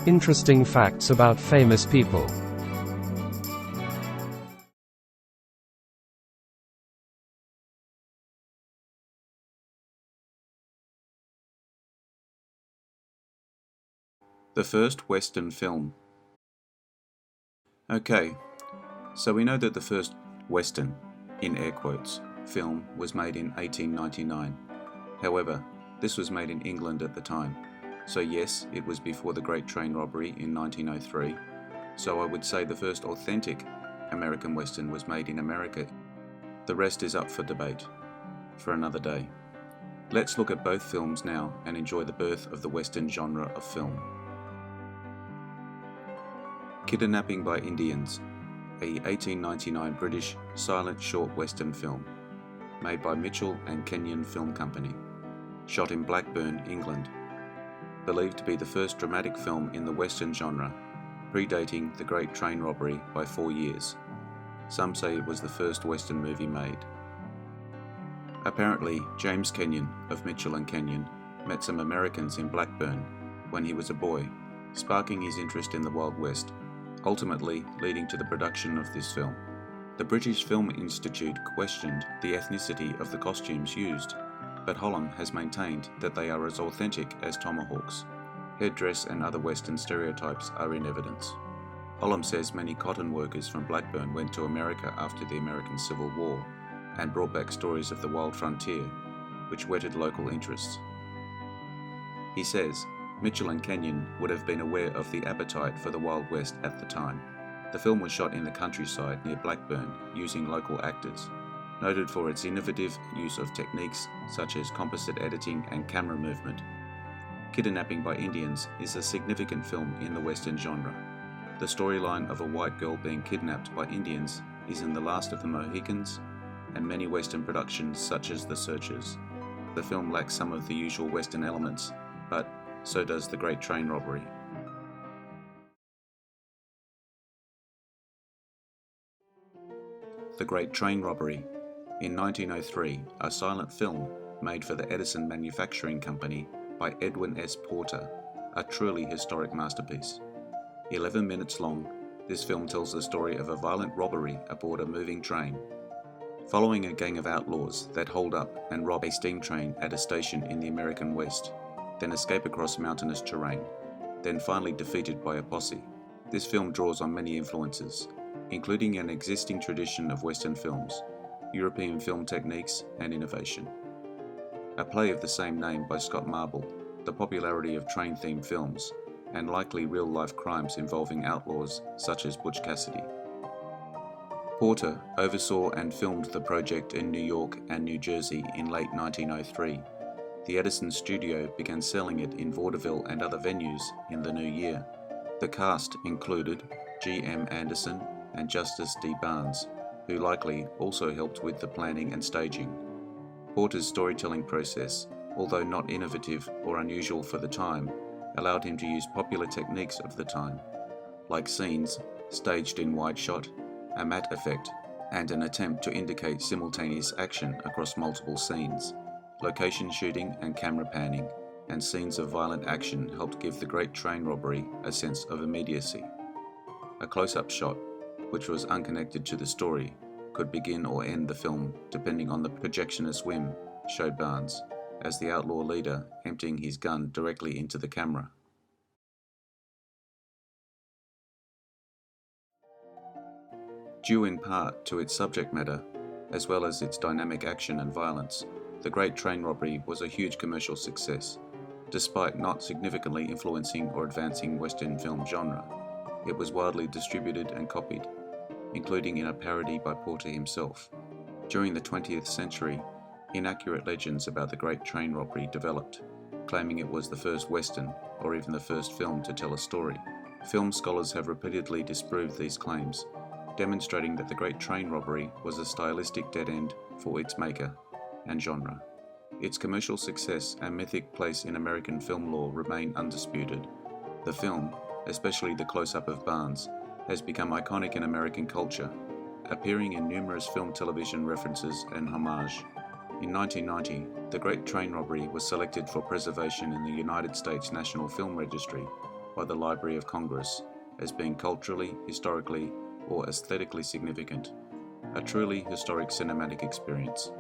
Interesting facts about famous people. The first Western film. Okay, so we know that the first Western, in air quotes, film was made in 1899. However, this was made in England at the time. So yes, it was before the Great Train Robbery in 1903. So I would say the first authentic American Western was made in America. The rest is up for debate, for another day. Let's look at both films now and enjoy the birth of the Western genre of film. Kidnapping by Indians, a 1899 British silent short Western film, made by Mitchell and Kenyon Film Company, shot in Blackburn, England. Believed to be the first dramatic film in the Western genre, predating the Great Train Robbery by 4 years. Some say it was the first Western movie made. Apparently, James Kenyon of Mitchell and Kenyon met some Americans in Blackburn when he was a boy, sparking his interest in the Wild West, ultimately leading to the production of this film. The British Film Institute questioned the ethnicity of the costumes used, but Holland has maintained that they are as authentic as tomahawks. Headdress and other Western stereotypes are in evidence. Holland says many cotton workers from Blackburn went to America after the American Civil War and brought back stories of the wild frontier, which whetted local interests. He says, Mitchell and Kenyon would have been aware of the appetite for the Wild West at the time. The film was shot in the countryside near Blackburn using local actors, noted for its innovative use of techniques such as composite editing and camera movement. Kidnapping by Indians is a significant film in the Western genre. The storyline of a white girl being kidnapped by Indians is in The Last of the Mohicans and many Western productions such as The Searchers. The film lacks some of the usual Western elements, but so does the Great Train Robbery. The Great Train Robbery. In 1903, a silent film made for the Edison Manufacturing Company by Edwin S. Porter, a truly historic masterpiece. 11 minutes long, this film tells the story of a violent robbery aboard a moving train. Following a gang of outlaws that hold up and rob a steam train at a station in the American West, then escape across mountainous terrain, then finally defeated by a posse. This film draws on many influences, including an existing tradition of Western films, European film techniques, and innovation. A play of the same name by Scott Marble, the popularity of train-themed films, and likely real-life crimes involving outlaws such as Butch Cassidy. Porter oversaw and filmed the project in New York and New Jersey in late 1903. The Edison studio began selling it in vaudeville and other venues in the new year. The cast included G. M. Anderson and Justice D. Barnes, who likely also helped with the planning and staging. Porter's storytelling process, although not innovative or unusual for the time, allowed him to use popular techniques of the time, like scenes staged in wide shot, a matte effect, and an attempt to indicate simultaneous action across multiple scenes. Location shooting and camera panning, and scenes of violent action helped give the Great Train Robbery a sense of immediacy. A close-up shot, which was unconnected to the story, could begin or end the film depending on the projectionist's whim, showed Barnes, as the outlaw leader emptying his gun directly into the camera. Due in part to its subject matter, as well as its dynamic action and violence, The Great Train Robbery was a huge commercial success. Despite not significantly influencing or advancing Western film genre, it was widely distributed and copied, including in a parody by Porter himself. During the 20th century, inaccurate legends about the Great Train Robbery developed, claiming it was the first Western or even the first film to tell a story. Film scholars have repeatedly disproved these claims, demonstrating that the Great Train Robbery was a stylistic dead end for its maker and genre. Its commercial success and mythic place in American film lore remain undisputed. The film, especially the close-up of Barnes, has become iconic in American culture, appearing in numerous film television references and homage. In 1990, The Great Train Robbery was selected for preservation in the United States National Film Registry, by the Library of Congress as being culturally, historically, or aesthetically significant, a truly historic cinematic experience.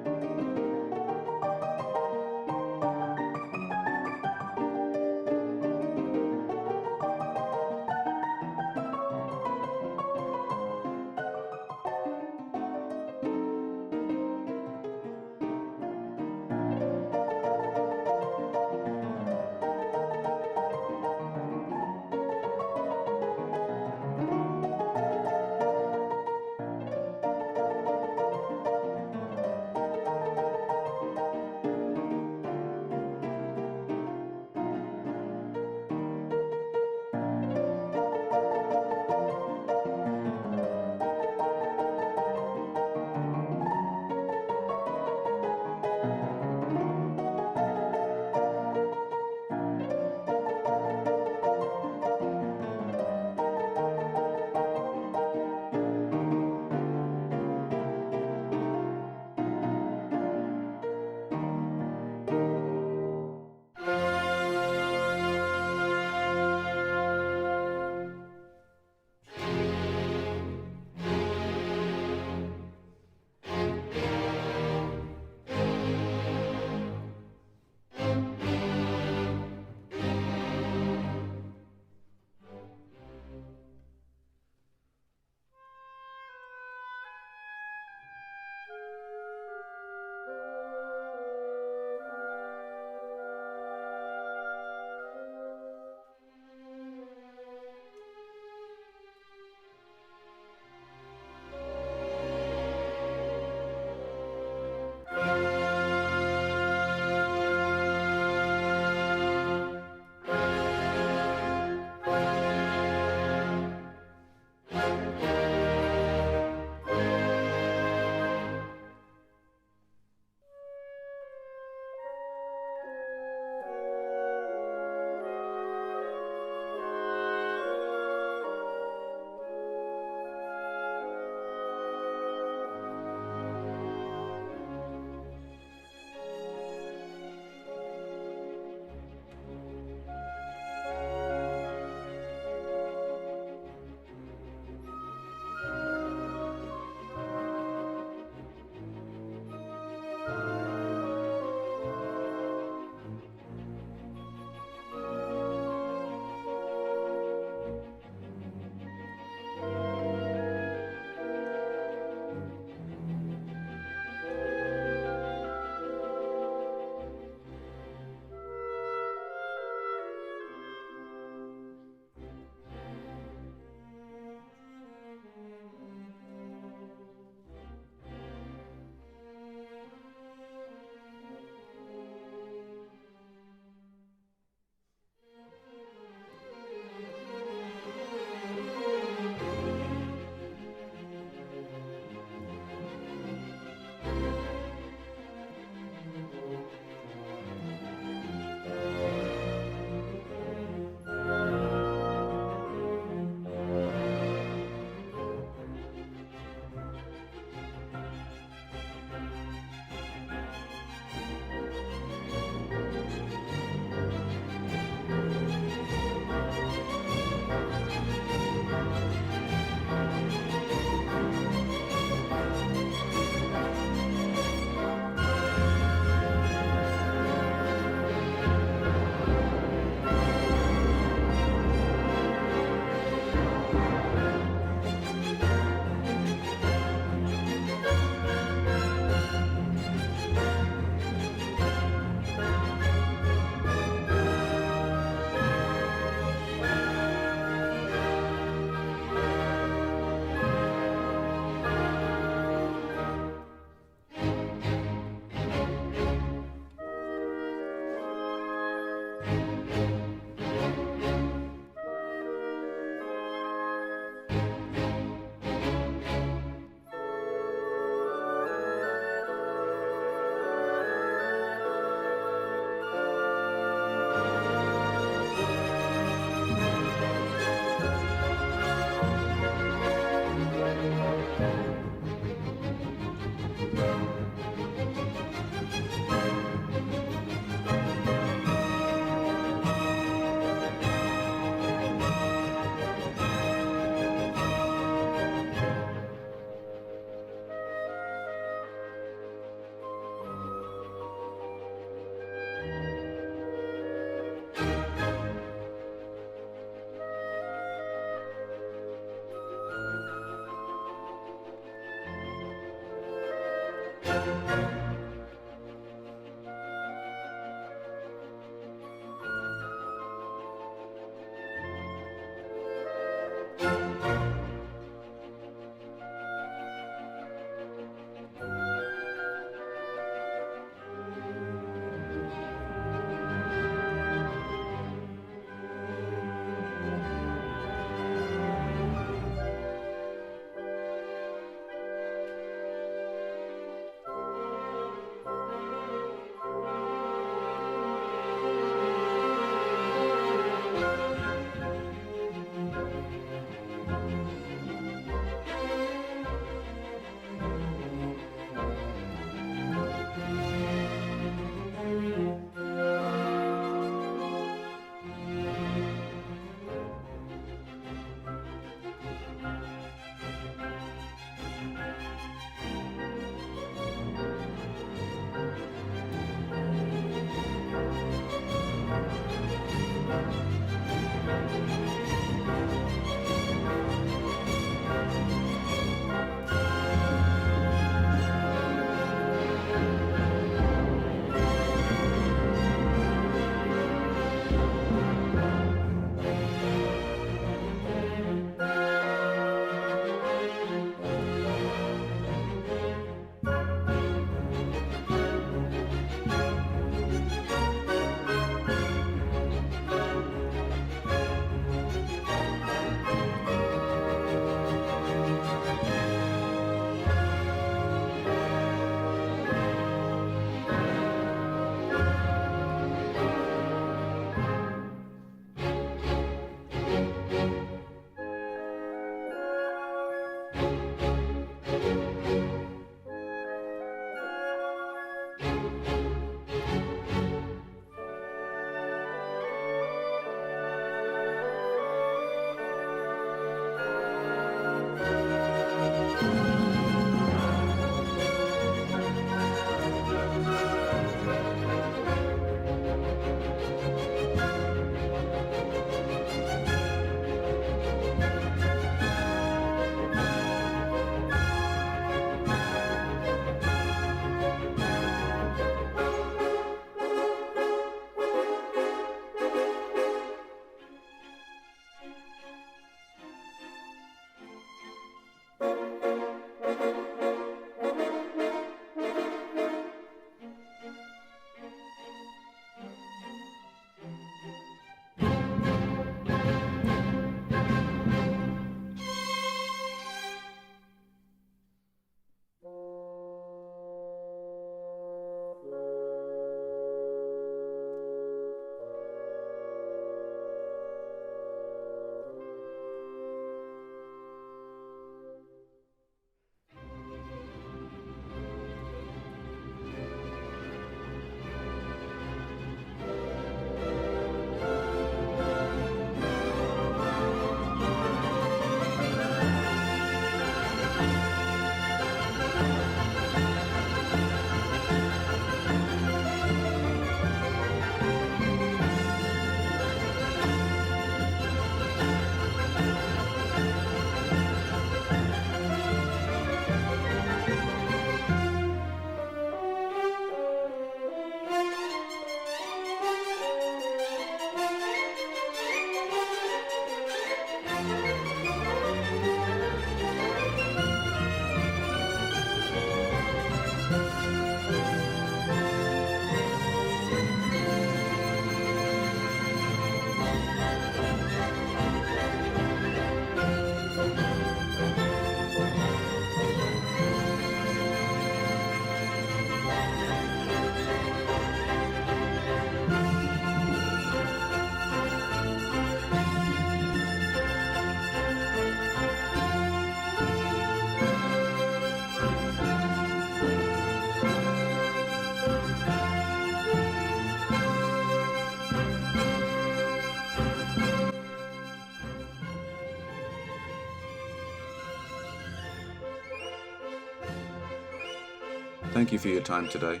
Thank you for your time today.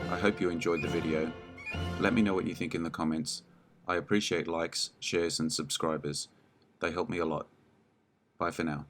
I hope you enjoyed the video. Let me know what you think in the comments. I appreciate likes, shares and subscribers. They help me a lot. Bye for now.